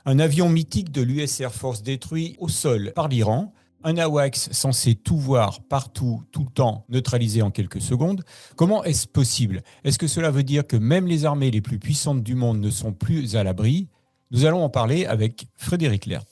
Un avion mythique de l'US Air Force détruit au sol par l'Iran. Un AWACS censé tout voir, partout, tout le temps, neutralisé en quelques secondes. Comment est-ce possible? Est-ce que cela veut dire que même les armées les plus puissantes du monde ne sont plus à l'abri? Nous allons en parler avec Frédéric Lert.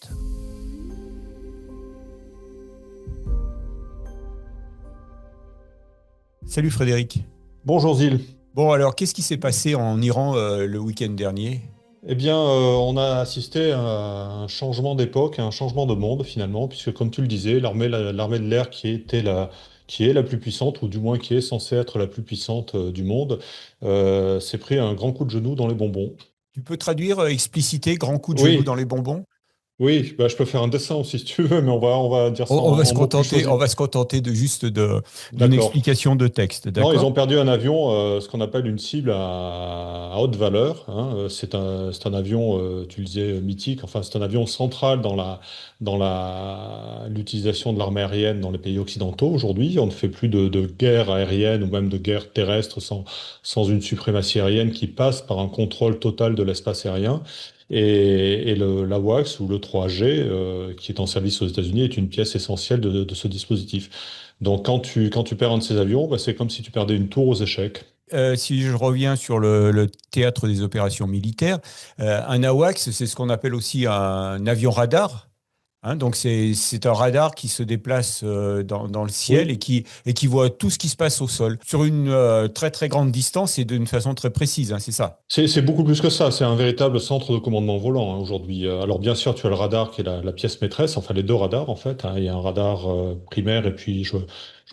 Salut Frédéric. Bonjour Zil. Bon alors, qu'est-ce qui s'est passé en Iran le week-end dernier? Eh bien, on a assisté à un changement d'époque, à un changement de monde finalement, puisque comme tu le disais, l'armée de l'air qui est la plus puissante, ou du moins qui est censée être la plus puissante du monde, s'est pris un grand coup de genou dans les bonbons. Tu peux traduire, expliciter, grand coup de genou dans Oui, les bonbons? oui, bah, je peux faire un dessin aussi si tu veux, mais on va dire ça On va se en mots plus contenter, on choisis. va se contenter de juste d'une D'accord. explication de texte, Non, ils d'accord? ont perdu un avion, ce qu'on appelle une cible à haute valeur, hein. C'est un avion, tu le disais, mythique. Enfin, c'est un avion central l'utilisation de l'armée aérienne dans les pays occidentaux. Aujourd'hui, on ne fait plus de guerre aérienne ou même de guerre terrestre sans une suprématie aérienne qui passe par un contrôle total de l'espace aérien. Et l'AWACS ou le 3G, qui est en service aux États-Unis, est une pièce essentielle de ce dispositif. Donc quand tu perds un de ces avions, bah, c'est comme si tu perdais une tour aux échecs. Si je reviens sur le théâtre des opérations militaires, un AWACS, c'est ce qu'on appelle aussi un avion radar. Hein, donc c'est un radar qui se déplace dans le ciel Oui, et qui voit tout ce qui se passe au sol sur une très très grande distance et d'une façon très précise, hein, c'est ça. c'est beaucoup plus que ça. C'est un véritable centre de commandement volant, hein, aujourd'hui. Alors bien sûr, tu as le radar qui est la pièce maîtresse, enfin les deux radars en fait, hein. Il y a un radar primaire et puis je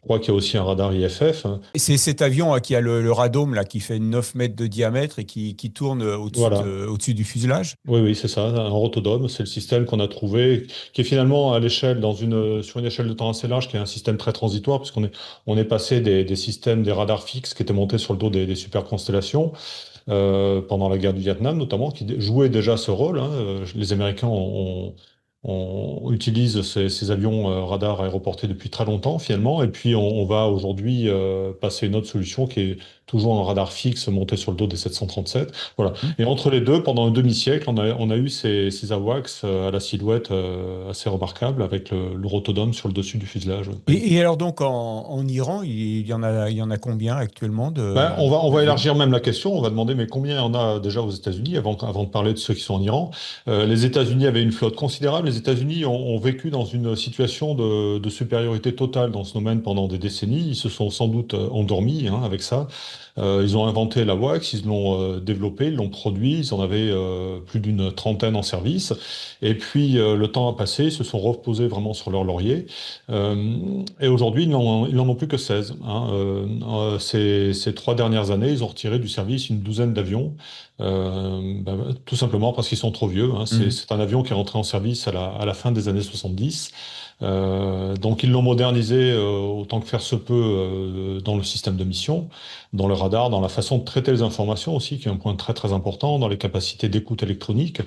crois qu'il y a aussi un radar IFF, hein. Et c'est cet avion qui a le radome là, qui fait 9 mètres de diamètre et qui tourne Voilà. au-dessus du fuselage. Oui, oui, c'est ça, un rotodome, c'est le système qu'on a trouvé, qui est finalement à l'échelle, sur une échelle de temps assez large, qui est un système très transitoire, puisqu'on est passé des systèmes, des radars fixes qui étaient montés sur le dos des superconstellations, pendant la guerre du Vietnam notamment, qui jouaient déjà ce rôle, hein. Les Américains utilisent ces avions radars aéroportés depuis très longtemps finalement, et puis on va aujourd'hui passer une autre solution qui est toujours un radar fixe monté sur le dos des 737. Voilà. Hmm. Et entre les deux, pendant un demi-siècle, on a eu ces AWACS à la silhouette assez remarquable, avec le rotodome sur le dessus du fuselage. Oui. Et alors donc en Iran, il y en a combien actuellement Ben, on va d'avions? élargir même la question. On va demander, mais combien il y en a déjà aux États-Unis avant de parler de ceux qui sont en Iran? Les États-Unis avaient une flotte considérable. Les États-Unis ont vécu dans une situation de supériorité totale dans ce domaine pendant des décennies. Ils se sont sans doute endormis, hein, avec ça. Ils ont inventé la wax, ils l'ont développé, ils l'ont produit. Ils en avaient plus d'une trentaine en service. Et puis le temps a passé, ils se sont reposés vraiment sur leur laurier. Et aujourd'hui, ils n'en ont plus que 16, hein. Ces 3 dernières années, ils ont retiré du service une douzaine d'avions, tout simplement parce qu'ils sont trop vieux, hein. C'est Mhm. c'est un avion qui est rentré en service à la fin des années 70. Donc ils l'ont modernisé autant que faire se peut dans le système de mission, dans le radar, dans la façon de traiter les informations aussi, qui est un point très très important, dans les capacités d'écoute électronique.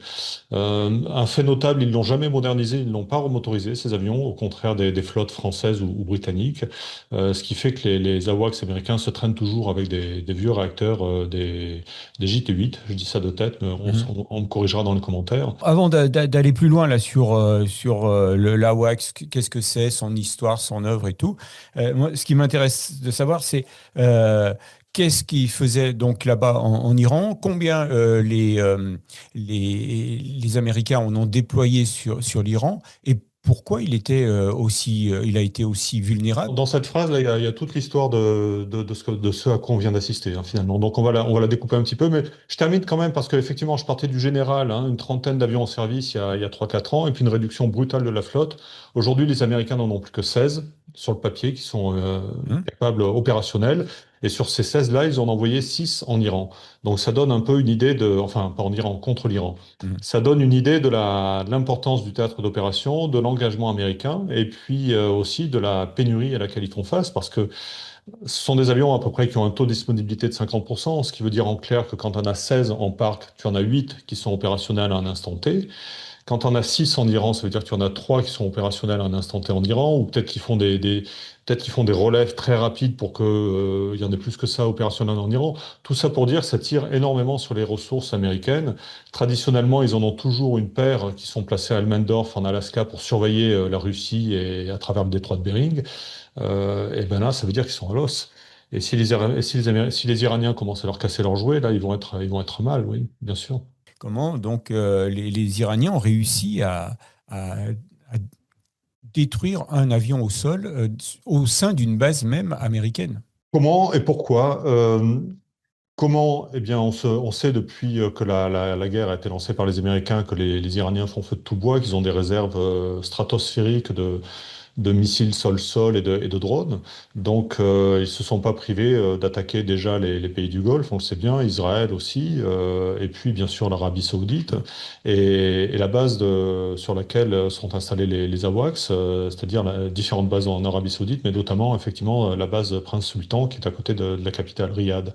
Un fait notable, ils l'ont jamais modernisé, ils l'ont pas remotorisé, ces avions, au contraire des flottes françaises ou britanniques. Ce qui fait que les AWACS américains se traînent toujours avec des vieux réacteurs, des JT8, je dis ça de tête, mais Mhm. on me corrigera dans les commentaires. Avant d'aller plus loin là sur l'AWACS, qu'est-ce que c'est, son histoire, son œuvre et tout, moi, ce qui m'intéresse de savoir, c'est qu'est-ce qu'ils faisaient donc là-bas en Iran, combien les Américains en ont déployé sur l'Iran et pourquoi il a été aussi vulnérable. Dans cette phrase-là, il y a toute l'histoire de ce à quoi on vient d'assister, hein, finalement. Donc on va la découper un petit peu, mais je termine quand même parce qu'effectivement, je partais du général, hein, une trentaine d'avions en service il y a 3-4 ans, et puis une réduction brutale de la flotte. Aujourd'hui, les Américains n'en ont plus que 16 sur le papier qui sont Hein. capables opérationnels. Et sur ces 16-là, ils en ont envoyé 6 en Iran. Donc ça donne un peu une idée enfin, pas en Iran, contre l'Iran. Mhm. Ça donne une idée de l'importance du théâtre d'opération, de l'engagement américain, et puis aussi de la pénurie à laquelle ils font face, parce que ce sont des avions à peu près qui ont un taux de disponibilité de 50%, ce qui veut dire en clair que quand on a 16 en parc, tu en as 8 qui sont opérationnels à un instant T. Quand on a 6 en Iran, ça veut dire qu'il y en a 3 qui sont opérationnels à un instant T en Iran, ou peut-être qu'ils font peut-être qu'ils font des relèves très rapides pour que, il y en ait plus que ça opérationnels en Iran. Tout ça pour dire que ça tire énormément sur les ressources américaines. Traditionnellement, ils en ont toujours une paire qui sont placés à Elmendorf en Alaska pour surveiller la Russie et à travers le détroit de Bering. Et ben là, ça veut dire qu'ils sont à l'os. Et si les Iraniens commencent à leur casser leurs jouets, là, ils vont être mal, oui, bien sûr. Comment donc les Iraniens ont réussi à détruire un avion au sol au sein d'une base même américaine? Comment et pourquoi? Comment? Eh bien, on sait depuis que la guerre a été lancée par les Américains que les Iraniens font feu de tout bois, qu'ils ont des réserves stratosphériques de missiles sol-sol et de drones. Donc, ils se sont pas privés d'attaquer déjà les pays du Golfe, on le sait bien, Israël aussi, et puis bien sûr l'Arabie Saoudite. Et la base sur laquelle sont installés les AWACS, c'est-à-dire différentes bases en Arabie Saoudite, mais notamment effectivement la base Prince Sultan qui est à côté de la capitale Riyad.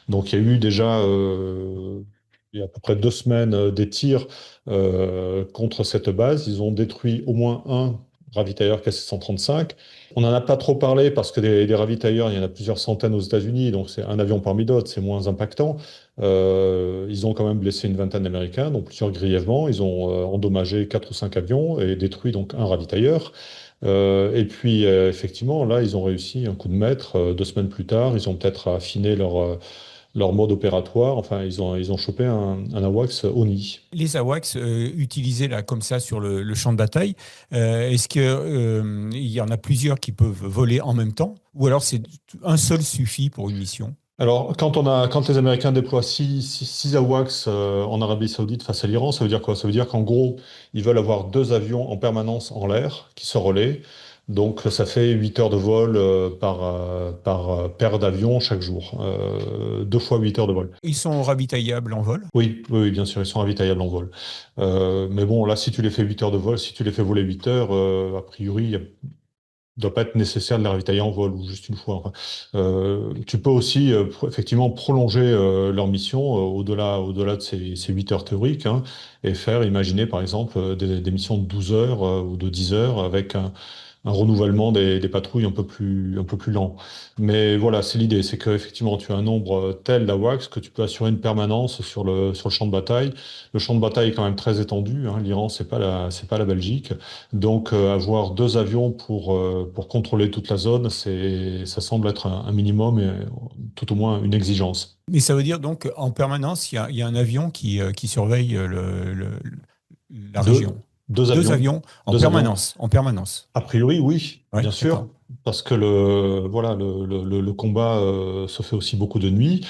Donc, il y a eu déjà il y a à peu près 2 semaines des tirs contre cette base. Ils ont détruit au moins un ravitailleur KC-135. On n'en a pas trop parlé parce que des ravitailleurs, il y en a plusieurs centaines aux États-Unis, donc c'est un avion parmi d'autres, c'est moins impactant. Ils ont quand même blessé une vingtaine d'Américains, donc plusieurs grièvement. Ils ont endommagé 4 ou 5 avions et détruit donc un ravitailleur. Et puis effectivement, là, ils ont réussi un coup de maître. 2 semaines plus tard, ils ont peut-être affiné leur mode opératoire. Enfin, ils ont chopé un AWACS ONI. Les AWACS utilisés là comme ça sur le champ de bataille, est-ce que il y en a plusieurs qui peuvent voler en même temps, ou alors c'est un seul suffit pour une mission? Alors, quand les Américains déploient 6 AWACS en Arabie Saoudite face à l'Iran, ça veut dire quoi? Ça veut dire qu'en gros, ils veulent avoir 2 avions en permanence en l'air qui se relaient. Donc, ça fait 8 heures de vol par paire d'avions chaque jour. 2 fois 8 heures de vol. Ils sont ravitaillables en vol? Oui, oui, oui, bien sûr, ils sont ravitaillables en vol. Mais bon, là, si tu les fais 8 heures de vol, si tu les fais voler 8 heures, a priori, il doit pas être nécessaire de les ravitailler en vol ou juste une fois. Enfin, tu peux aussi effectivement prolonger leur mission au-delà de ces 8 heures théoriques, hein, et faire, imaginer par exemple, des missions de 12 heures ou de 10 heures avec un renouvellement des patrouilles un peu plus lent. Mais voilà, c'est l'idée, c'est qu'effectivement, tu as un nombre tel d'AWACS que tu peux assurer une permanence sur le champ de bataille. Le champ de bataille est quand même très étendu, hein. L'Iran, c'est pas la Belgique. Donc, avoir 2 avions pour contrôler toute la zone, ça semble être un minimum et tout au moins une exigence. Mais ça veut dire donc en permanence, il y a un avion qui surveille la région. Deux, deux Deux avions, avions en 2 avions. permanence, en permanence. A priori, oui, Oui, bien d'accord. sûr, parce que voilà, le combat se fait aussi beaucoup de nuit.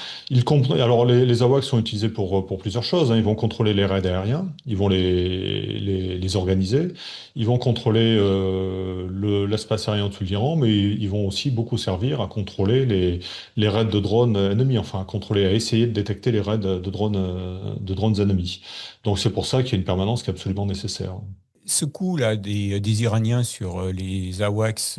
Alors, les AWACS sont utilisés pour plusieurs choses, hein. Ils vont contrôler les raids aériens, ils vont les organiser, ils vont contrôler l'espace aérien au-dessus de l'Iran, mais ils vont aussi beaucoup servir à contrôler les raids de drones ennemis, enfin, à contrôler, à essayer de détecter les raids de drones ennemis. Donc, c'est pour ça qu'il y a une permanence qui est absolument nécessaire. Ce coup-là des Iraniens sur les AWACS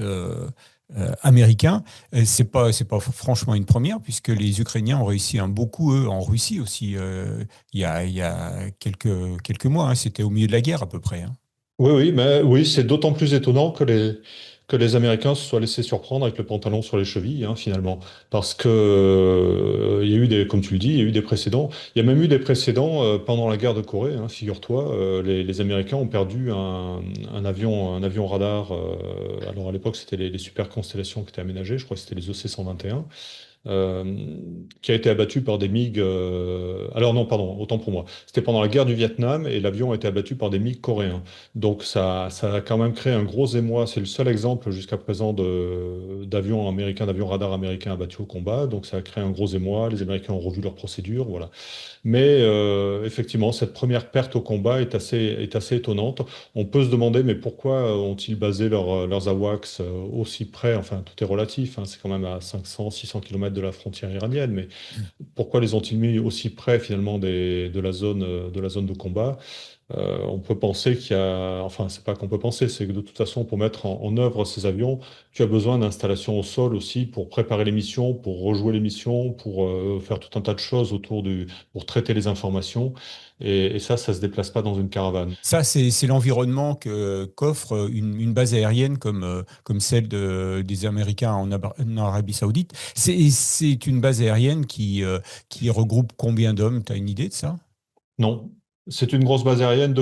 américains, c'est pas franchement une première, puisque les Ukrainiens ont réussi un beau coup, eux, en Russie aussi, il y a quelques mois, hein. C'était au milieu de la guerre à peu près, hein. Oui, oui, mais oui, c'est d'autant plus étonnant que les Américains se soient laissés surprendre avec le pantalon sur les chevilles, hein, finalement. Parce que, il y a eu comme tu le dis, il y a eu des précédents. Il y a même eu des précédents pendant la guerre de Corée, hein, figure-toi. Les Américains ont perdu un avion radar. Alors à l'époque, c'était les super constellations qui étaient aménagées. Je crois que c'était les EC-121 euh, qui a été abattu par des MiG. Alors non, pardon, autant pour moi. C'était pendant la guerre du Vietnam et l'avion a été abattu par des MiG coréens. Donc ça a quand même créé un gros émoi. C'est le seul exemple jusqu'à présent d'avions américains, d'avions radar américains abattus au combat. Donc ça a créé un gros émoi. Les Américains ont revu leur procédure, voilà. Mais effectivement, cette première perte au combat est assez étonnante. On peut se demander, mais pourquoi ont-ils basé leurs AWACS aussi près? Enfin, tout est relatif, hein, c'est quand même à 500, 600 km de la frontière iranienne, mais pourquoi les ont-ils mis aussi près finalement de la zone de combat? On peut penser qu'il y a, enfin, c'est pas qu'on peut penser, c'est que de toute façon, pour mettre en œuvre ces avions, tu as besoin d'installations au sol aussi pour préparer les missions, pour rejouer les missions, pour faire tout un tas de choses pour traiter les informations. Et ça se déplace pas dans une caravane. Ça, c'est l'environnement qu'offre une base aérienne comme celle des Américains en Arabie Saoudite. C'est une base aérienne qui regroupe combien d'hommes? Tu as une idée de ça? Non, c'est une grosse base aérienne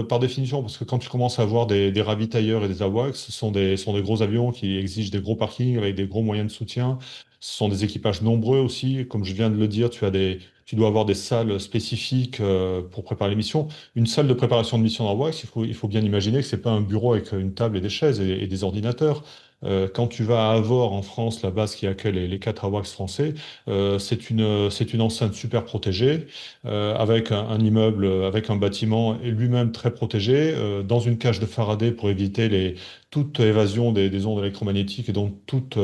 par définition, parce que quand tu commences à avoir des ravitailleurs et des AWACS, ce sont des gros avions qui exigent des gros parkings avec des gros moyens de soutien. Ce sont des équipages nombreux aussi. Comme je viens de le dire, tu dois avoir des salles spécifiques pour préparer les missions. Une salle de préparation de mission AWACS, il faut bien imaginer que c'est pas un bureau avec une table et des chaises et des ordinateurs. Quand tu vas à Avord en France, la base qui accueille les quatre AWACS français, c'est une enceinte super protégée avec un immeuble, avec un bâtiment et lui-même très protégé, dans une cage de Faraday pour éviter toute évasion des ondes électromagnétiques et donc toute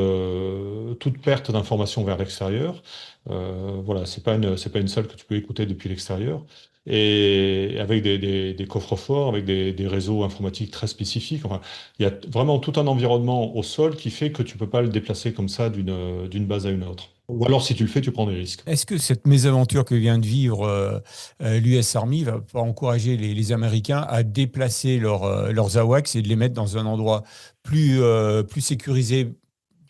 perte d'information vers l'extérieur. Voilà, c'est pas une salle que tu peux écouter depuis l'extérieur. Et avec des coffres-forts, avec des réseaux informatiques très spécifiques. Enfin, il y a vraiment tout un environnement au sol qui fait que tu peux pas le déplacer comme ça d'une base à une autre. Ou alors, si tu le fais, tu prends des risques. Est-ce que cette mésaventure que vient de vivre l'US Army va pas encourager les Américains à déplacer leurs AWACS et de les mettre dans un endroit plus sécurisé,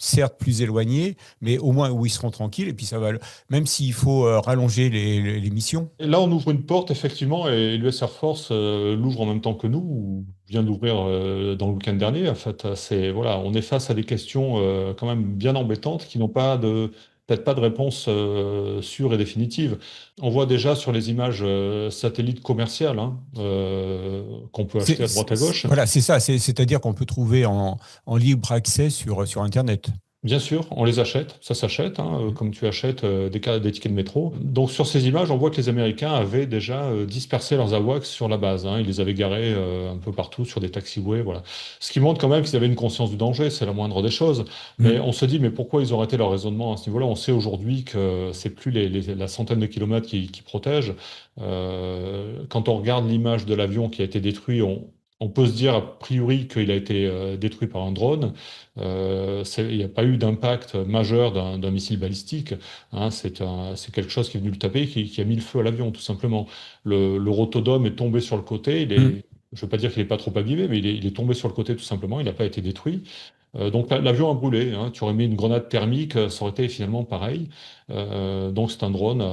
certes plus éloigné, mais au moins où ils seront tranquilles, et puis ça va, même s'il faut rallonger les missions? Et là, on ouvre une porte, effectivement, et l'US Air Force l'ouvre en même temps que nous, ou vient d'ouvrir dans le week-end dernier. En fait, voilà, on est face à des questions quand même bien embêtantes qui n'ont peut-être pas de réponse sûre et définitive. On voit déjà sur les images satellites commerciales qu'on peut acheter à droite à gauche. Voilà, c'est ça, c'est-à-dire qu'on peut trouver en libre accès sur Internet. Bien sûr, on les achète, ça s'achète, hein, comme tu achètes des tickets de métro. Donc sur ces images, on voit que les Américains avaient déjà dispersé leurs AWACS sur la base, hein. Ils les avaient garés un peu partout sur des taxiways, voilà. Ce qui montre quand même qu'ils avaient une conscience du danger, c'est la moindre des choses. Mais Mm. on se dit, mais pourquoi ils ont arrêté leur raisonnement à ce niveau-là? On sait aujourd'hui que c'est plus la centaine de kilomètres qui protègent. Quand on regarde l'image de l'avion qui a été détruit, on peut se dire a priori qu'il a été détruit par un drone. Il n'y a pas eu d'impact majeur d'un missile balistique, hein. C'est quelque chose qui est venu le taper, qui a mis le feu à l'avion, tout simplement. Le rotodome est tombé sur le côté. Mm. Je ne veux pas dire qu'il n'est pas trop abîmé, mais il est tombé sur le côté, tout simplement. Il n'a pas été détruit. Donc l'avion a brûlé, hein. Tu aurais mis une grenade thermique, ça aurait été finalement pareil. Donc c'est un drone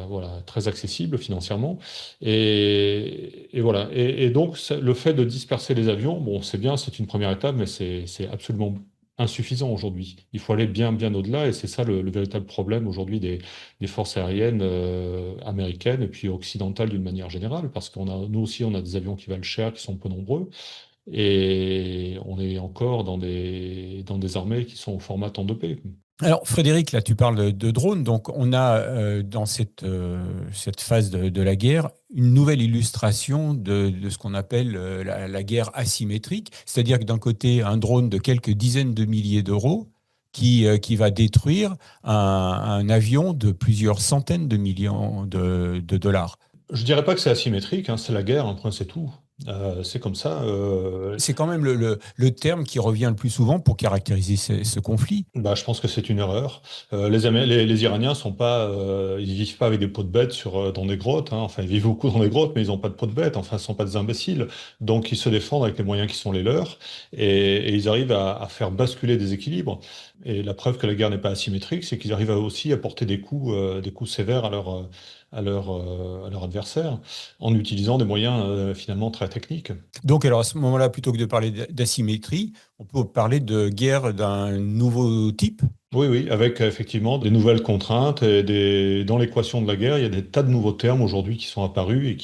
voilà, très accessible financièrement. Et voilà. Et donc le fait de disperser les avions, bon, c'est bien, c'est une première étape, mais c'est absolument insuffisant aujourd'hui. Il faut aller bien, bien au-delà, et c'est ça le véritable problème aujourd'hui des forces aériennes américaines et puis occidentales d'une manière générale, parce nous aussi, on a des avions qui valent cher, qui sont peu nombreux. Et on est encore dans des armées qui sont au format temps de paix. Alors, Frédéric, là, tu parles de drones. Donc, on a dans cette phase de la guerre une nouvelle illustration de ce qu'on appelle la guerre asymétrique. C'est-à-dire que d'un côté, un drone de quelques dizaines de milliers d'euros qui va détruire un avion de plusieurs centaines de millions de dollars. Je dirais pas que c'est asymétrique, hein, c'est la guerre, un point, c'est tout. C'est comme ça. C'est quand même le terme qui revient le plus souvent pour caractériser ce conflit. Bah, je pense que c'est une erreur. Les Iraniens sont pas, ils vivent pas avec des pots de bêtes dans des grottes, hein. Enfin, ils vivent beaucoup dans des grottes, mais ils n'ont pas de pots de bêtes. Enfin, ce sont pas des imbéciles. Donc, ils se défendent avec les moyens qui sont les leurs, et ils arrivent à faire basculer des équilibres. Et la preuve que la guerre n'est pas asymétrique, c'est qu'ils arrivent aussi à porter des coups sévères à leur adversaire, en utilisant des moyens finalement très techniques. Donc, alors à ce moment-là, plutôt que de parler d'asymétrie, on peut parler de guerre d'un nouveau type. Oui, oui, avec effectivement des nouvelles contraintes dans l'équation de la guerre, il y a des tas de nouveaux termes aujourd'hui qui sont apparus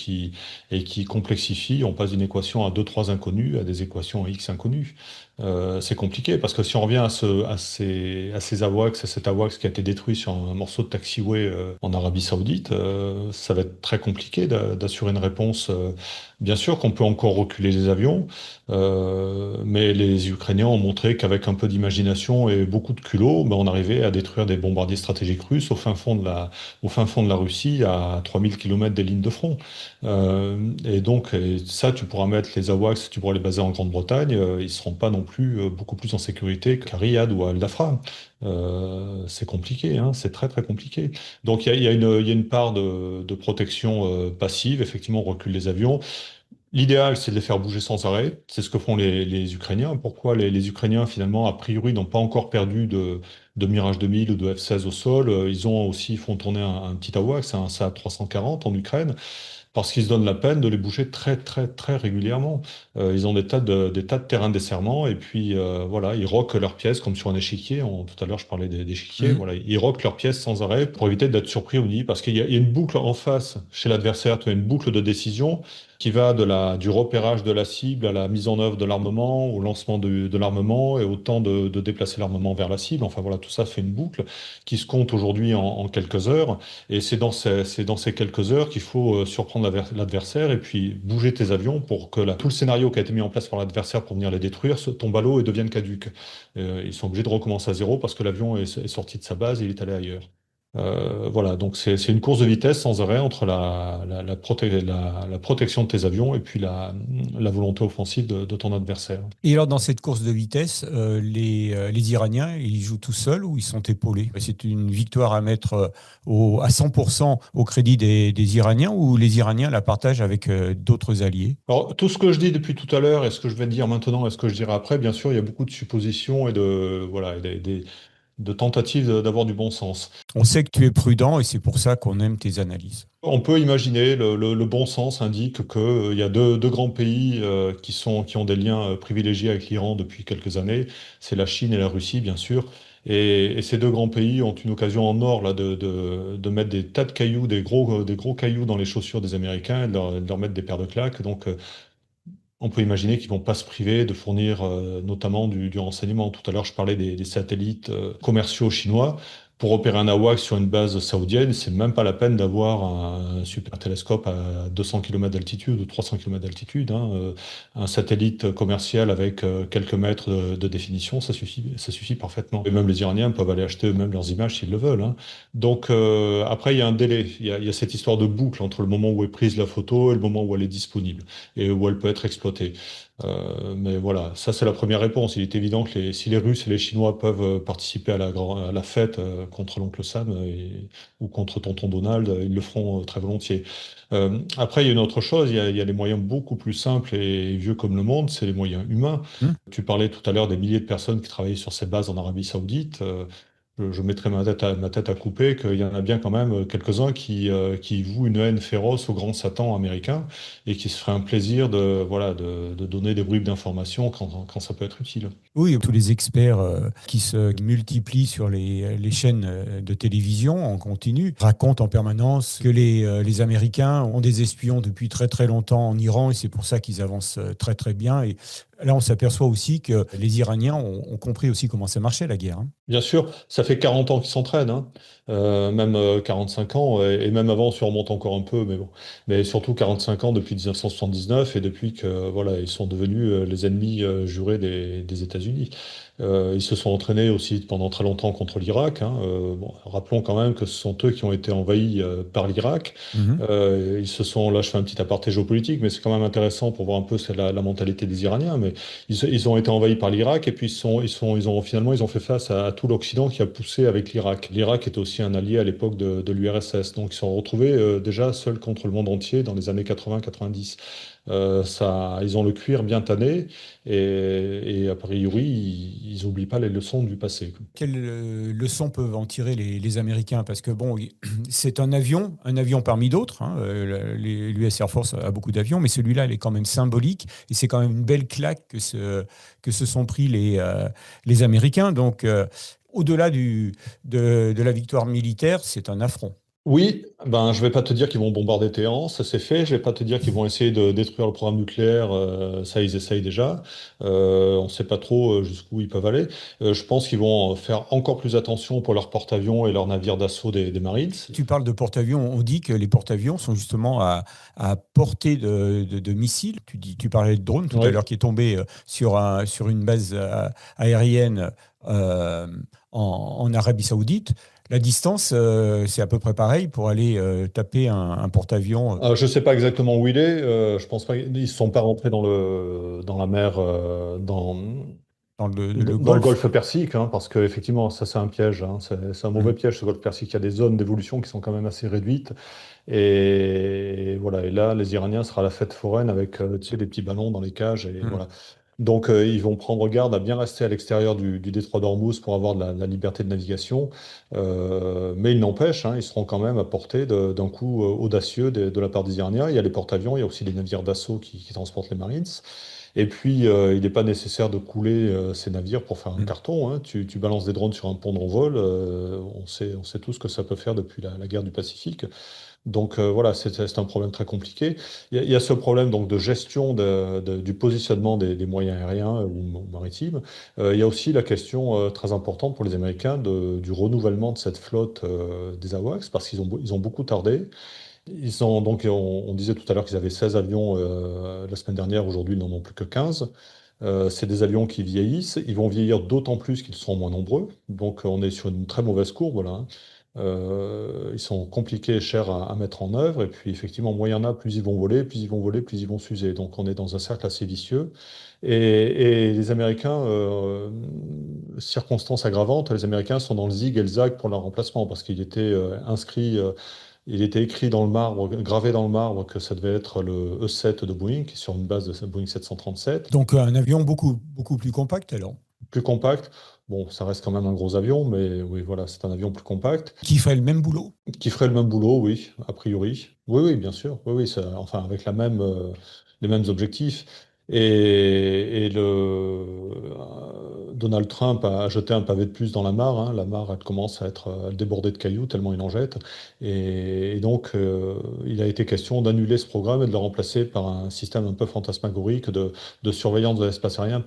et qui complexifient. On passe d'une équation à deux, trois inconnus à des équations à X inconnus. C'est compliqué parce que si on revient à ces AWACS, à cet AWACS qui a été détruit sur un morceau de taxiway en Arabie Saoudite, ça va être très compliqué d'assurer une réponse. Bien sûr qu'on peut encore reculer les avions, mais les Ukrainiens ont montré qu'avec un peu d'imagination et beaucoup de culot, ben, on arrivait à détruire des bombardiers stratégiques russes au fin fond de la Russie, à 3000 km des lignes de front. Et donc, ça, tu pourras mettre les AWACS, tu pourras les baser en Grande-Bretagne, ils seront pas non plus beaucoup plus en sécurité qu'à Riyad ou à Al-Dhafra. C'est compliqué, hein, c'est très très compliqué. Donc il y a une part de protection passive, effectivement, on recule les avions. L'idéal, c'est de les faire bouger sans arrêt. C'est ce que font les Ukrainiens. Pourquoi les Ukrainiens, finalement, a priori, n'ont pas encore perdu de Mirage 2000 ou de F-16 au sol. Ils ont aussi, font tourner un petit AWACS, un Saab 340 en Ukraine parce qu'ils se donnent la peine de les bouger très, très, très régulièrement. Ils ont des tas de terrains de desserrement et puis voilà, ils roquent leurs pièces comme sur un échiquier. Tout à l'heure, je parlais d'échiquier. Mhm. Voilà, ils roquent leurs pièces sans arrêt pour éviter d'être surpris au nid parce il y a une boucle en face chez l'adversaire, tu as une boucle de décision qui va du repérage de la cible à la mise en œuvre de l'armement, au lancement de l'armement et au temps de déplacer l'armement vers la cible. Enfin voilà, tout ça fait une boucle qui se compte aujourd'hui en quelques heures. Et c'est dans ces quelques heures qu'il faut surprendre l'adversaire et puis bouger tes avions pour que tout le scénario qui a été mis en place par l'adversaire pour venir les détruire tombe à l'eau et devienne caduque. Ils sont obligés de recommencer à zéro parce que l'avion est sorti de sa base et il est allé ailleurs. Voilà, donc c'est une course de vitesse sans arrêt entre la protection de tes avions et puis la volonté offensive de ton adversaire. Et alors, dans cette course de vitesse, les Iraniens, ils jouent tout seuls ou ils sont épaulés? C'est une victoire à mettre à 100% au crédit des Iraniens ou les Iraniens la partagent avec d'autres alliés? Alors, tout ce que je dis depuis tout à l'heure et ce que je vais dire maintenant et ce que je dirai après, bien sûr, il y a beaucoup de suppositions et voilà, de tentatives d'avoir du bon sens. On sait que tu es prudent et c'est pour ça qu'on aime tes analyses. On peut imaginer, le bon sens indique qu'il y a deux grands pays qui ont des liens privilégiés avec l'Iran depuis quelques années. C'est la Chine et la Russie, bien sûr. Et ces deux grands pays ont une occasion en or là, de mettre des tas de cailloux, des gros cailloux dans les chaussures des Américains et de leur mettre des paires de claques. Donc, on peut imaginer qu'ils vont pas se priver de fournir notamment du renseignement. Tout à l'heure, je parlais des satellites commerciaux chinois. Pour opérer un AWACS sur une base saoudienne, c'est même pas la peine d'avoir un super télescope à 200 km d'altitude ou 300 km d'altitude, hein. Un satellite commercial avec quelques mètres de définition, ça suffit parfaitement. Et même les Iraniens peuvent aller acheter eux-mêmes leurs images s'ils le veulent, hein. Donc après, il y a un délai. Il y a cette histoire de boucle entre le moment où est prise la photo et le moment où elle est disponible et où elle peut être exploitée. Mais voilà, ça c'est la première réponse. Il est évident que si les Russes et les Chinois peuvent participer à la fête contre l'oncle Sam ou contre tonton Donald, ils le feront très volontiers. Après, il y a une autre chose, il y a les moyens beaucoup plus simples et vieux comme le monde, c'est les moyens humains. Hmm. Tu parlais tout à l'heure des milliers de personnes qui travaillaient sur ces bases en Arabie Saoudite. Je mettrais ma tête à couper qu'il y en a bien quand même quelques-uns qui vouent une haine féroce au grand Satan américain et qui se feraient un plaisir voilà, de donner des bribes d'informations quand ça peut être utile. Oui, tous les experts qui se multiplient sur les chaînes de télévision en continu racontent en permanence que les Américains ont des espions depuis très très longtemps en Iran et c'est pour ça qu'ils avancent très très bien. Et là, on s'aperçoit aussi que les Iraniens ont compris aussi comment ça marchait la guerre, hein. Bien sûr, ça fait 40 ans qu'ils s'entraînent, hein. Même 45 ans, et même avant, si on remonte encore un peu, mais bon. Mais surtout 45 ans depuis 1979 et depuis que voilà, ils sont devenus les ennemis jurés des États-Unis. Ils se sont entraînés aussi pendant très longtemps contre l'Irak, hein. Bon, rappelons quand même que ce sont eux qui ont été envahis par l'Irak. Mhm. Là je fais un petit aparté géopolitique, mais c'est quand même intéressant pour voir un peu la mentalité des Iraniens. Mais ils ont été envahis par l'Irak et puis finalement ils ont fait face à tout l'Occident qui a poussé avec l'Irak. L'Irak était aussi un allié à l'époque de l'URSS, donc ils se sont retrouvés déjà seuls contre le monde entier dans les années 80-90. Ils ont le cuir bien tanné et a priori ils n'oublient pas les leçons du passé. Quelles leçons peuvent en tirer les Américains? Parce que bon, c'est un avion parmi d'autres, hein. L'US Air Force a beaucoup d'avions, mais celui-là, il est quand même symbolique et c'est quand même une belle claque que se sont pris les Américains. Donc, au-delà de la victoire militaire, c'est un affront. Oui, ben, je vais pas te dire qu'ils vont bombarder Téhéran, ça c'est fait. Je vais pas te dire qu'ils vont essayer de détruire le programme nucléaire, ça ils essayent déjà. On ne sait pas trop jusqu'où ils peuvent aller. Je pense qu'ils vont faire encore plus attention pour leurs porte-avions et leurs navires d'assaut des Marines. Tu parles de porte-avions. On dit que les porte-avions sont justement à portée de missiles. Tu parlais de drone tout à Oui. l'heure qui est tombé sur une base aérienne euh, en Arabie Saoudite. La distance, c'est à peu près pareil pour aller taper un porte-avions Je ne sais pas exactement où il est. Je pense pas. Ils ne sont pas rentrés dans la mer, dans le dans le Golfe. golfe Persique, hein, parce que effectivement, ça c'est un piège. Hein. C'est un mauvais Hum, piège, ce golfe Persique. Il y a des zones d'évolution qui sont quand même assez réduites. Et voilà. Et là, les Iraniens sera la fête foraine avec, tu sais, des petits ballons dans les cages. Et hum. voilà. Donc, ils vont prendre garde à bien rester à l'extérieur du détroit d'Ormuz pour avoir de la liberté de navigation. Mais il n'empêche, hein, ils seront quand même à portée d'un coup audacieux de la part des Iraniens. Il y a les porte-avions, il y a aussi les navires d'assaut qui transportent les Marines. Et puis, il n'est pas nécessaire de couler ces navires pour faire un Hum. carton. Hein. Tu balances des drones sur un pont d'envol. On sait tous ce que ça peut faire depuis la guerre du Pacifique. Donc voilà, c'est un problème très compliqué. Il y a ce problème donc de gestion du positionnement des moyens aériens ou maritimes. Il y a aussi la question très importante pour les Américains du renouvellement de cette flotte des AWACS parce ils ont beaucoup tardé. Donc on disait tout à l'heure qu'ils avaient 16 avions la semaine dernière, aujourd'hui ils n'en ont plus que 15. C'est des avions qui vieillissent. Ils vont vieillir d'autant plus qu'ils seront moins nombreux. Donc, on est sur une très mauvaise courbe là. Hein. Ils sont compliqués et chers à mettre en œuvre. Et puis, effectivement, moins il y en a, plus ils vont voler, plus ils vont voler, plus ils vont s'user. Donc, on est dans un cercle assez vicieux. Et les Américains, circonstance aggravante, les Américains sont dans le zig et le zag pour leur remplacement parce qu'il était il était écrit dans le marbre, gravé dans le marbre que ça devait être le E7 de Boeing, qui est sur une base de Boeing 737. Donc un avion beaucoup plus compact alors, Plus compact. Bon, ça reste quand même un gros avion, mais oui, voilà, c'est un avion plus compact qui ferait le même boulot. qui ferait le même boulot, oui, a priori. Oui, oui, bien sûr. Oui, oui, enfin, avec les mêmes objectifs. Et Donald Trump a jeté un pavé de plus dans la mare. Hein. La mare, elle commence à déborder de cailloux tellement il en jette. Et donc, il a été question d'annuler ce programme et de le remplacer par un système un peu fantasmagorique de surveillance de l'espace aérien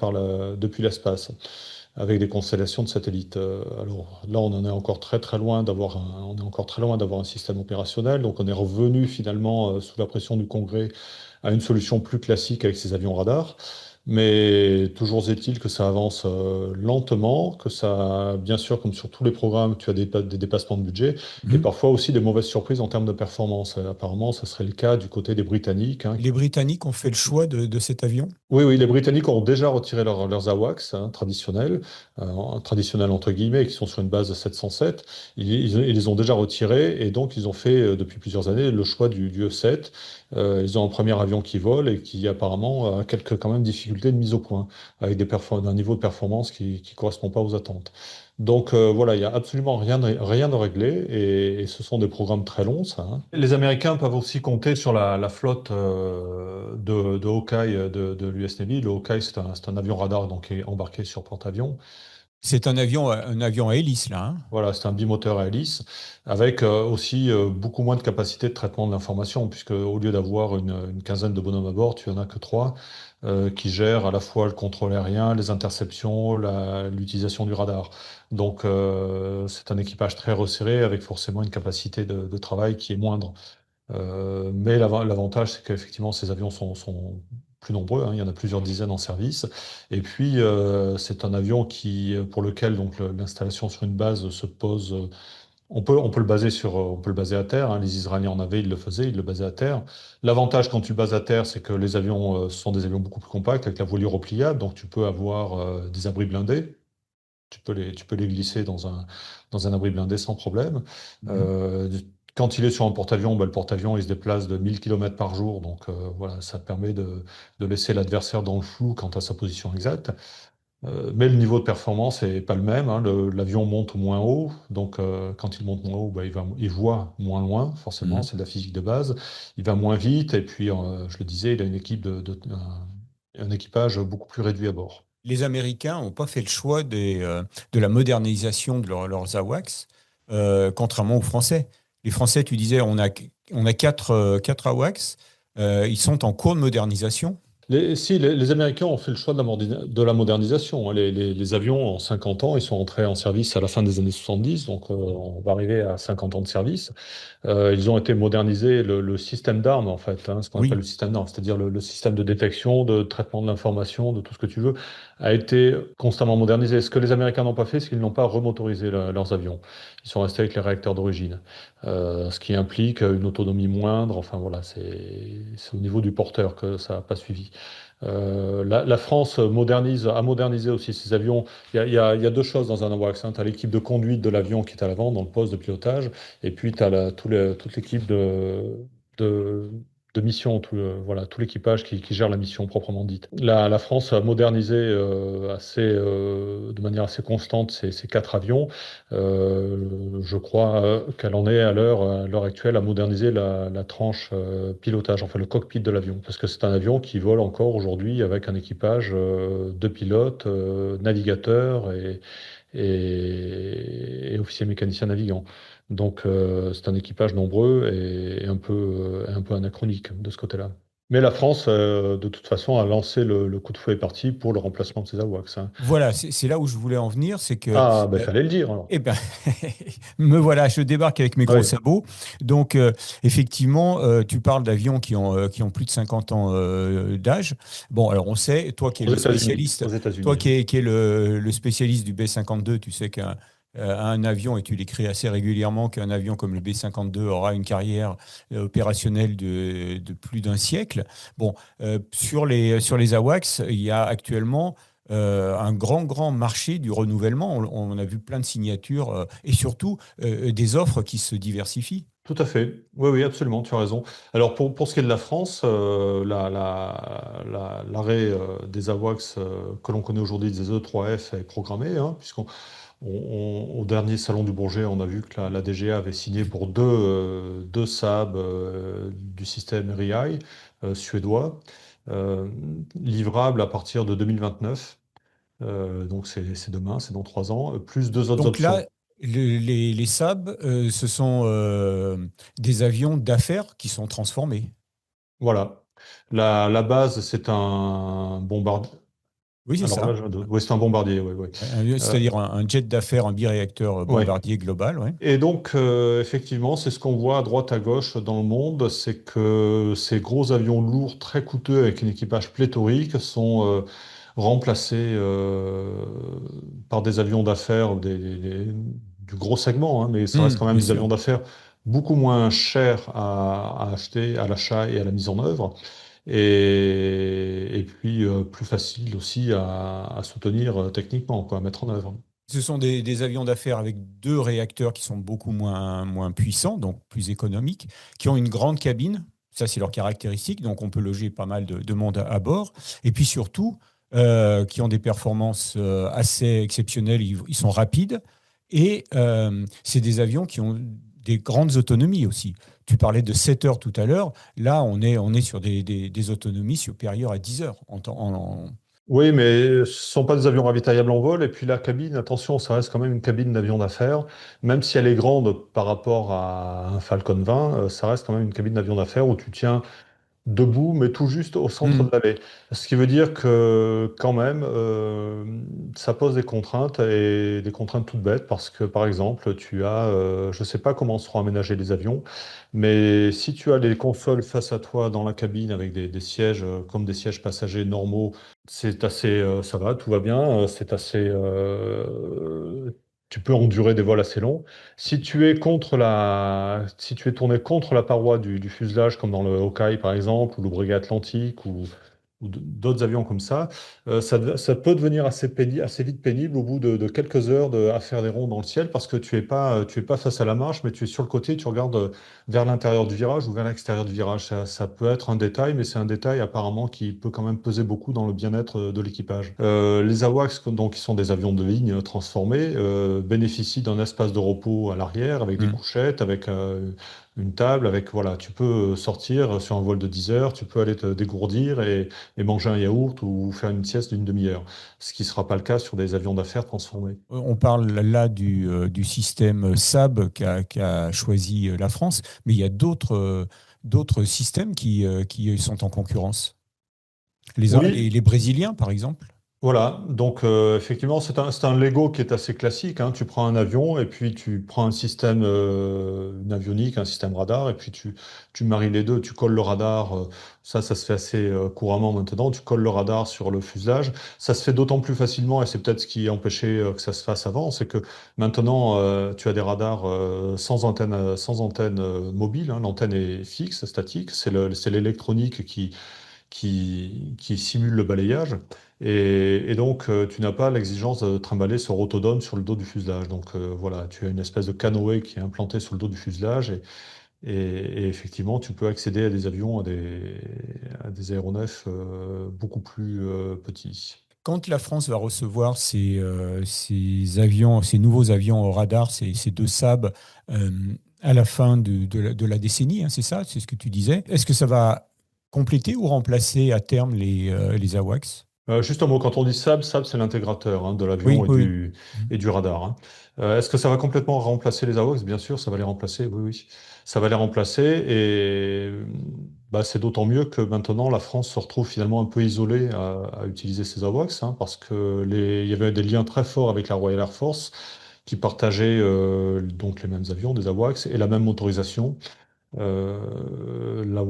depuis l'espace avec des constellations de satellites. Alors là, on en est encore très très loin on est encore très loin d'avoir un système opérationnel. Donc on est revenu finalement sous la pression du Congrès à une solution plus classique avec ces avions radars. Mais toujours est-il que ça avance lentement, que ça, bien sûr, comme sur tous les programmes, tu as des dépassements de budget et Mhm. parfois aussi des mauvaises surprises en termes de performance. Apparemment, ça serait le cas du côté des Britanniques, hein. Les Britanniques ont fait le choix de cet avion. Oui, oui, les Britanniques ont déjà retiré leurs AWACS hein, traditionnels entre guillemets, qui sont sur une base de 707. Ils les ont déjà retirés et donc ils ont fait depuis plusieurs années le choix du E7. Ils ont un premier avion qui vole et qui apparemment a quelques quand même difficultés de mise au point, avec un niveau de performance qui ne correspond pas aux attentes. Donc voilà, il n'y a absolument rien de réglé et ce sont des programmes très longs, ça. Hein. Les Américains peuvent aussi compter sur la flotte de Hawkeye de l'US Navy. Le Hawkeye, c'est un avion radar donc, qui est embarqué sur porte-avions. C'est un avion à hélice, là. Hein. Voilà, c'est un bimoteur à hélice avec aussi beaucoup moins de capacité de traitement de l'information, puisque au lieu d'avoir une quinzaine de bonhommes à bord, tu en as que trois qui gèrent à la fois le contrôle aérien, les interceptions, l'utilisation du radar. Donc, c'est un équipage très resserré avec forcément une capacité de travail qui est moindre. Mais l'avantage, c'est qu'effectivement, ces avions sont plus nombreux, hein, il y en a plusieurs dizaines en service. Et puis, c'est un avion pour lequel donc, l'installation sur une base se pose. On peut le baser on peut le baser à terre. Hein, les Israéliens en avaient, ils le faisaient, ils le basaient à terre. L'avantage quand tu le bases à terre, c'est que les avions sont des avions beaucoup plus compacts avec la voilure repliable, donc tu peux avoir des abris blindés. Tu peux les glisser dans un abri blindé sans problème. Mhm. Euh, Quand il est sur un porte-avions, bah, le porte-avions il se déplace de 1000 km par jour. Donc voilà, ça permet de laisser l'adversaire dans le flou quant à sa position exacte. Mais le niveau de performance n'est pas le même. Hein. L'avion monte moins haut. Donc quand il monte moins haut, bah, il voit moins loin, forcément. Mhm. C'est de la physique de base. Il va moins vite. Et puis, je le disais, il a une un équipage beaucoup plus réduit à bord. Les Américains n'ont pas fait le choix de la modernisation de leurs AWACS, contrairement aux Français. Les Français, tu disais, on a quatre AWACS. Ils sont en cours de modernisation. Si, les Américains ont fait le choix de la modernisation, hein. Les avions, en 50 ans, ils sont entrés en service à la fin des années 70, donc on va arriver à 50 ans de service. Ils ont été modernisés, le système d'armes, en fait, hein, ce qu'on appelle Oui. le système d'armes, c'est-à-dire le système de détection, de traitement de l'information, de tout ce que tu veux, a été constamment modernisé. Ce que les Américains n'ont pas fait, c'est qu'ils n'ont pas remotorisé leurs avions. Ils sont restés avec les réacteurs d'origine. Ce qui implique une autonomie moindre. Enfin voilà, c'est au niveau du porteur que ça n'a pas suivi. La France a modernisé aussi ses avions. Il y a deux choses dans un AWACS, hein. Tu as l'équipe de conduite de l'avion qui est à l'avant, dans le poste de pilotage, et puis tu as toute l'équipe de, de mission, voilà, tout l'équipage qui gère la mission proprement dite. La France a modernisé de manière assez constante ces quatre avions. Je crois qu'elle en est à l'heure actuelle à moderniser la tranche pilotage, enfin le cockpit de l'avion, parce que c'est un avion qui vole encore aujourd'hui avec un équipage de pilotes, navigateurs et officiers mécaniciens navigants. Donc c'est un équipage nombreux et un peu anachronique de ce côté-là. Mais la France, de toute façon, a lancé le coup de fouet est parti pour le remplacement de ces AWACS, hein. Voilà, c'est là où je voulais en venir, c'est que Ah, ben fallait le dire alors. eh ben, me voilà, je débarque avec mes Ah gros oui, sabots. Donc, effectivement, tu parles d'avions qui ont plus de 50 ans d'âge. Bon, alors on sait, toi qui es aux le États-Unis, spécialiste, aux toi États-Unis. qui es le spécialiste du B-52, tu sais qu'un avion, et tu l'écris assez régulièrement, qu'un avion comme le B-52 aura une carrière opérationnelle de plus d'un siècle. Bon, sur les AWACS, il y a actuellement un grand marché du renouvellement. On a vu plein de signatures et surtout des offres qui se diversifient. Tout à fait. Oui, oui, absolument, tu as raison. Alors, pour ce qui est de la France, l'arrêt des AWACS que l'on connaît aujourd'hui, des E3F, est programmé, hein, au dernier salon du Bourget, on a vu que la DGA avait signé pour deux Saab du système REAI suédois, euh, livrables à partir de 2029. Donc, c'est demain, c'est dans 3 ans, plus deux autres Donc options. là, les Saab, ce sont des avions d'affaires qui sont transformés. Voilà. La base, c'est un bombardier. Oui, c'est Alors là, ça. ouais, c'est un bombardier, oui, oui. C'est-à-dire un jet d'affaires, un biréacteur Ouais. bombardier global. Ouais. Et donc, effectivement, c'est ce qu'on voit à droite, à gauche dans le monde, c'est que ces gros avions lourds, très coûteux, avec un équipage pléthorique, sont remplacés par des avions d'affaires, du gros segment, hein, mais ça reste quand même Bien des avions sûr. d'affaires beaucoup moins chers à acheter, à l'achat et à la mise en œuvre, et puis plus facile aussi à soutenir techniquement, quoi, à mettre en œuvre. Ce sont des avions d'affaires avec deux réacteurs qui sont beaucoup moins puissants, donc plus économiques, qui ont une grande cabine. Ça, c'est leur caractéristique. Donc, on peut loger pas mal de monde à bord. Et puis surtout, qui ont des performances assez exceptionnelles. Ils sont rapides. Et c'est des avions qui ont des grandes autonomies aussi. Tu parlais de 7 heures tout à l'heure. Là, on est sur des autonomies supérieures à 10 heures Oui, mais ce ne sont pas des avions ravitaillables en vol. Et puis la cabine, attention, ça reste quand même une cabine d'avion d'affaires. Même si elle est grande par rapport à un Falcon 20, ça reste quand même une cabine d'avion d'affaires où tu tiens debout, mais tout juste au centre de Hmm. l'allée. Ce qui veut dire que quand même, ça pose des contraintes et des contraintes toutes bêtes parce que par exemple, je ne sais pas comment seront aménagés les avions, mais si tu as des consoles face à toi dans la cabine avec des sièges comme des sièges passagers normaux, ça va, tout va bien, tu peux endurer des vols assez longs. Si tu es tourné contre la paroi du fuselage, comme dans le Hawkeye par exemple, ou le Breguet Atlantique, ou d'autres avions comme ça peut devenir assez vite pénible au bout de quelques heures à faire des ronds dans le ciel parce que tu es pas face à la marche, mais tu es sur le côté, tu regardes vers l'intérieur du virage ou vers l'extérieur du virage. Ça peut être un détail, mais c'est un détail apparemment qui peut quand même peser beaucoup dans le bien-être de l'équipage. Les AWACS, donc, qui sont des avions de ligne transformés, bénéficient d'un espace de repos à l'arrière avec des Hmm. couchettes, avec une table avec, voilà, tu peux sortir sur un vol de 10 heures, tu peux aller te dégourdir et manger un yaourt ou faire une sieste d'une demi-heure, ce qui ne sera pas le cas sur des avions d'affaires transformés. On parle là du système SAB qu'a choisi la France, mais il y a d'autres systèmes qui sont en concurrence. Oui, Les Brésiliens, par exemple. voilà, donc effectivement, c'est un Lego qui est assez classique, hein. Tu prends un avion et puis tu prends un système, une avionique, un système radar, et puis tu maries les deux, tu colles le radar, ça se fait assez couramment maintenant, tu colles le radar sur le fuselage. Ça se fait d'autant plus facilement, et c'est peut-être ce qui empêchait que ça se fasse avant, c'est que maintenant tu as des radars sans antenne mobile, hein. L'antenne est fixe, statique, c'est l'électronique qui simule le balayage. Et donc, tu n'as pas l'exigence de trimballer ce rotodome sur le dos du fuselage. Donc, voilà, tu as une espèce de canoë qui est implanté sur le dos du fuselage. Et effectivement, tu peux accéder à des avions, à des aéronefs beaucoup plus petits. Quand la France va recevoir ces avions, ces nouveaux avions au radar, ces deux SAB, euh, à la fin de la décennie, hein, c'est ça, c'est ce que tu disais. Est-ce que ça va compléter ou remplacer à terme les AWACS? Juste un mot, quand on dit SAB, SAB c'est l'intégrateur, hein, de Oui, l'avion oui, et du radar, hein. Est-ce que ça va complètement remplacer les AWACS? Bien sûr, ça va les remplacer, oui, oui. Ça va les remplacer et bah, c'est d'autant mieux que maintenant la France se retrouve finalement un peu isolée à utiliser ces AWACS, hein, parce que il y avait des liens très forts avec la Royal Air Force qui partageaient donc les mêmes avions, des AWACS, et la même motorisation. La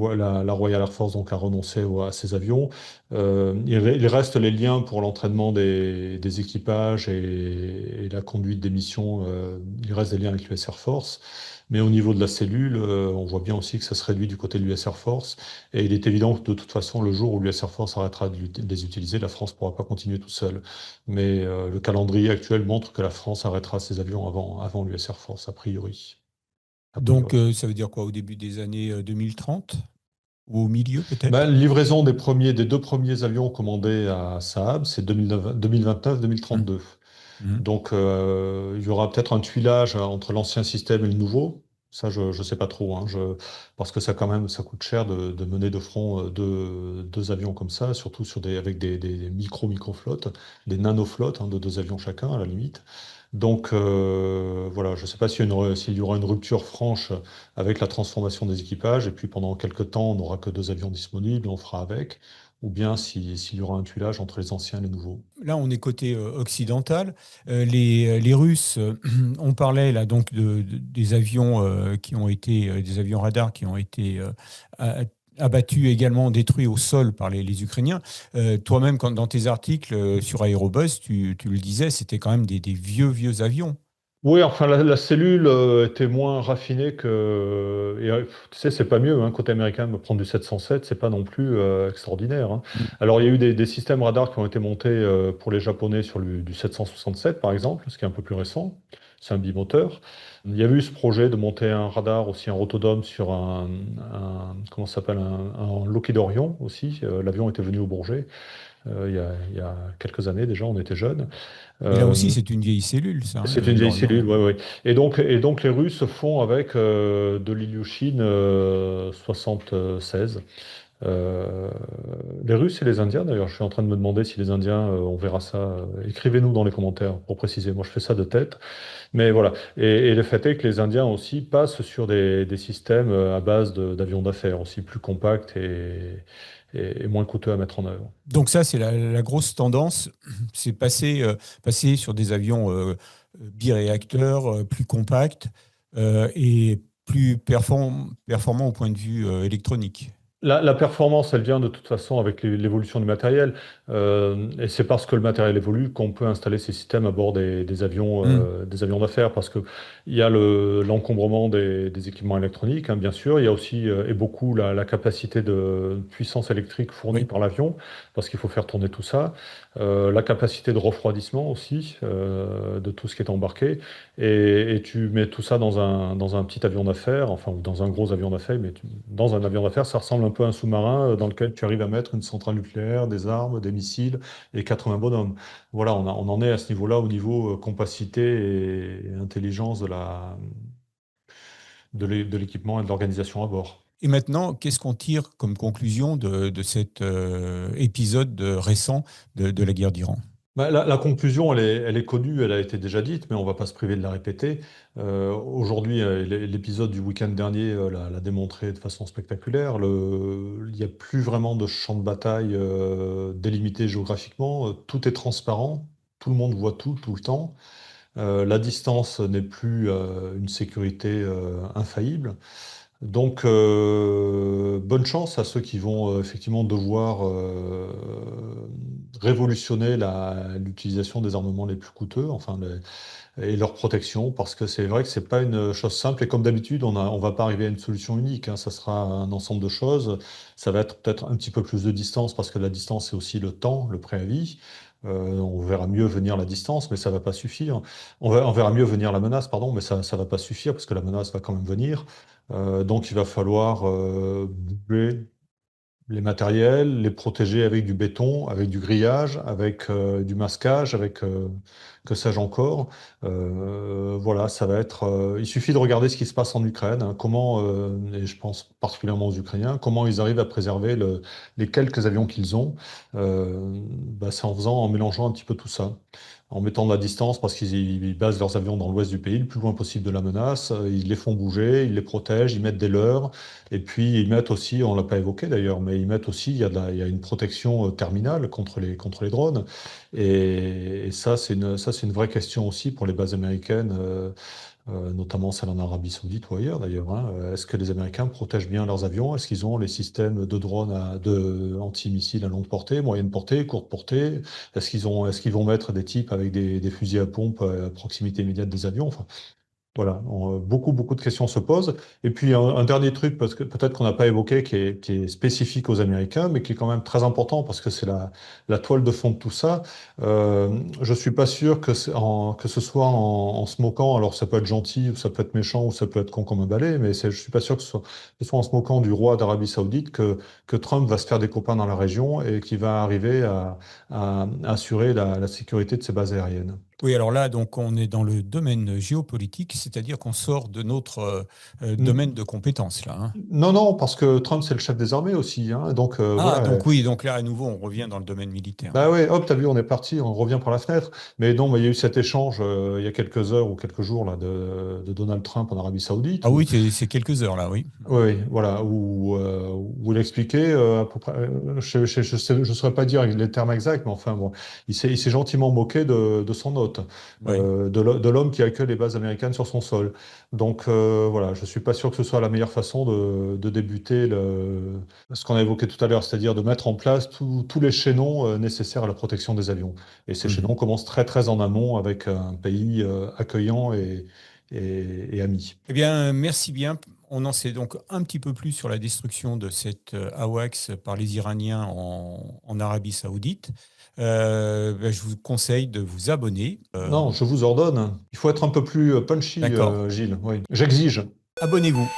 Royal Air Force donc a renoncé à ces avions. Il reste les liens pour l'entraînement des équipages et la conduite des missions. Il reste des liens avec l'US Air Force. Mais au niveau de la cellule, on voit bien aussi que ça se réduit du côté de l'US Air Force. Et il est évident que de toute façon, le jour où l'US Air Force arrêtera de les utiliser, la France ne pourra pas continuer tout seul. Mais le calendrier actuel montre que la France arrêtera ses avions avant l'US Air Force, a priori. A donc, priori. ça veut dire quoi, au début des années 2030 ou au milieu Ben, peut-être? livraison des deux premiers avions commandés à Saab, c'est Mhm. 2029-2032. Mhm. Donc, il y aura peut-être un tuilage entre l'ancien système et le nouveau. Ça, je ne sais pas trop, hein. Parce que ça, quand même, ça coûte cher de mener de front deux avions comme ça, surtout avec des micro-flottes, des nano-flottes, hein, de deux avions chacun, à la limite. Donc, voilà, je ne sais pas s'il y aura une rupture franche avec la transformation des équipages, et puis pendant quelques temps, on n'aura que deux avions disponibles, on fera avec, ou bien s'il y aura un tuilage entre les anciens et les nouveaux. Là, on est côté occidental. Les Russes, on parlait là donc des avions qui ont été des avions radars qui ont été a- abattus également détruits au sol par les Ukrainiens. Toi-même, dans tes articles sur Aérobuzz, tu le disais, c'était quand même des vieux avions. Oui, enfin, la cellule était moins raffinée que. Et, tu sais, c'est pas mieux, hein, côté américain, de me prendre du 707, c'est pas non plus extraordinaire, hein. Mm. Alors, il y a eu des systèmes radars qui ont été montés pour les Japonais sur du 767, par exemple, ce qui est un peu plus récent. C'est un bimoteur. Il y a eu ce projet de monter un radar, aussi un rotodome, sur comment ça s'appelle, un Lockheed Orion aussi. L'avion était venu au Bourget il y a quelques années déjà, on était jeunes. Mais là aussi, Euh, c'est une vieille cellule, ça, hein, c'est une vieille cellule, l'Orient. oui, oui. Et donc les Russes font avec de l'Ilyushin 76. Euh, les Russes et les Indiens, d'ailleurs, je suis en train de me demander si les Indiens, on verra ça. Écrivez-nous dans les commentaires pour préciser. Moi, je fais ça de tête. Mais voilà. Et le fait est que les Indiens aussi passent sur des systèmes à base d'avions d'affaires, aussi plus compacts et moins coûteux à mettre en œuvre. Donc ça, c'est la grosse tendance, c'est passer sur des avions biréacteurs, plus compacts et plus performants au point de vue électronique. La performance, elle vient de toute façon avec l'évolution du matériel. Et c'est parce que le matériel évolue qu'on peut installer ces systèmes à bord Hmm. des avions d'affaires. Parce qu'il y a l'encombrement des équipements électroniques, hein, bien sûr. Il y a aussi, et beaucoup, la capacité de puissance électrique fournie Oui. par l'avion, parce qu'il faut faire tourner tout ça. La capacité de refroidissement aussi, de tout ce qui est embarqué. Et tu mets tout ça dans un petit avion d'affaires, enfin, ou dans un gros avion d'affaires, mais dans un avion d'affaires, ça ressemble un peu à un sous-marin dans lequel tu arrives à mettre une centrale nucléaire, des armes, des missiles et 80 bonhommes. Voilà, on en est à ce niveau-là, au niveau compacité et intelligence de l'équipement et de l'organisation à bord. Et maintenant, qu'est-ce qu'on tire comme conclusion de cet épisode récent de la guerre d'Iran? Bah, la conclusion, elle est connue, elle a été déjà dite, mais on ne va pas se priver de la répéter. Aujourd'hui, l'épisode du week-end dernier l'a démontré de façon spectaculaire. Il n'y a plus vraiment de champ de bataille délimité géographiquement. Tout est transparent, tout le monde voit tout, tout le temps. La distance n'est plus une sécurité infaillible. Donc, bonne chance à ceux qui vont effectivement devoir révolutionner l'utilisation des armements les plus coûteux, et leur protection, parce que c'est vrai que c'est pas une chose simple. Et comme d'habitude, on va pas arriver à une solution unique, hein. Ça sera un ensemble de choses. Ça va être peut-être un petit peu plus de distance, parce que la distance, c'est aussi le temps, le préavis. On verra mieux venir la distance, mais ça va pas suffire. On verra mieux venir la menace, pardon, mais ça va pas suffire, parce que la menace va quand même venir. Donc il va falloir bouger les matériels, les protéger avec du béton, avec du grillage, avec du masquage, avec que sais-je encore. Voilà, ça va être. Il suffit de regarder ce qui se passe en Ukraine, hein, comment, et je pense particulièrement aux Ukrainiens, comment ils arrivent à préserver les quelques avions qu'ils ont. Bah, c'est en mélangeant un petit peu tout ça. En mettant de la distance parce qu'ils basent leurs avions dans l'ouest du pays, le plus loin possible de la menace. Ils les font bouger, ils les protègent, ils mettent des leurres. Et puis ils mettent aussi, on l'a pas évoqué d'ailleurs, mais ils mettent aussi, il y a une protection terminale contre les drones. Et ça, c'est une vraie question aussi pour les bases américaines. Notamment celle en Arabie Saoudite ou ailleurs d'ailleurs, hein. Est-ce que les Américains protègent bien leurs avions? Est-ce qu'ils ont les systèmes de drones anti-missiles à longue portée, moyenne portée, courte portée? Est-ce qu'ils vont mettre des types avec des fusils à pompe à proximité immédiate des avions? Enfin, voilà, beaucoup de questions se posent. Et puis un dernier truc, parce que peut-être qu'on n'a pas évoqué, qui est spécifique aux Américains, mais qui est quand même très important parce que c'est la toile de fond de tout ça. Je suis pas sûr que ce soit en se moquant, alors ça peut être gentil, ou ça peut être méchant, ou ça peut être con comme un balai, mais je suis pas sûr que ce soit en se moquant du roi d'Arabie Saoudite que Trump va se faire des copains dans la région et qu'il va arriver à assurer la sécurité de ses bases aériennes. Oui, alors là, donc, on est dans le domaine géopolitique, c'est-à-dire qu'on sort de notre domaine de compétences, là, hein. Non, non, parce que Trump, c'est le chef des armées aussi, hein. Donc Ah, voilà. donc oui, donc là, à nouveau, on revient dans le domaine militaire. Bah ouais, hop, t'as vu, on est parti, on revient par la fenêtre. Mais non, mais il y a eu cet échange il y a quelques heures ou quelques jours là, de Donald Trump en Arabie Saoudite, Ah oui, c'est quelques heures, là, oui. oui, voilà, où il expliquait à peu près, je saurais pas dire les termes exacts, mais enfin bon, il s'est gentiment moqué de son hôte, Oui. de l'homme qui accueille les bases américaines sur son sol. Donc voilà, je suis pas sûr que ce soit la meilleure façon de débuter ce qu'on a évoqué tout à l'heure, c'est-à-dire de mettre en place tous les chaînons nécessaires à la protection des avions. Et ces Mhm. chaînons commencent très en amont avec un pays accueillant et ami. Eh bien, merci bien. On en sait donc un petit peu plus sur la destruction de cette AWACS par les Iraniens en Arabie Saoudite. Ben, je vous conseille de vous abonner. Non, je vous ordonne. Il faut être un peu plus punchy, D'accord. Gilles. Oui. J'exige. Abonnez-vous.